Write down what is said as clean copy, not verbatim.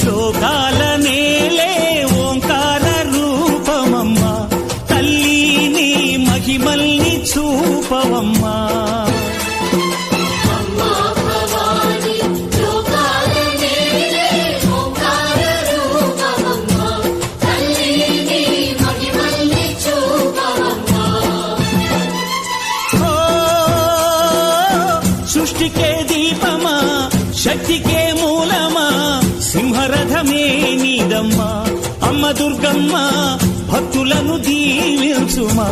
లోకాల నేలే ఓంకార రూపమమ్మా తల్లి నీ మహిమల్ని చూపవమ్మా సృష్టికే దీపమా శక్తికే మూలమా సింహరథమే నీదమ్మా అమ్మ దుర్గమ్మ భక్తులను దీవించుమా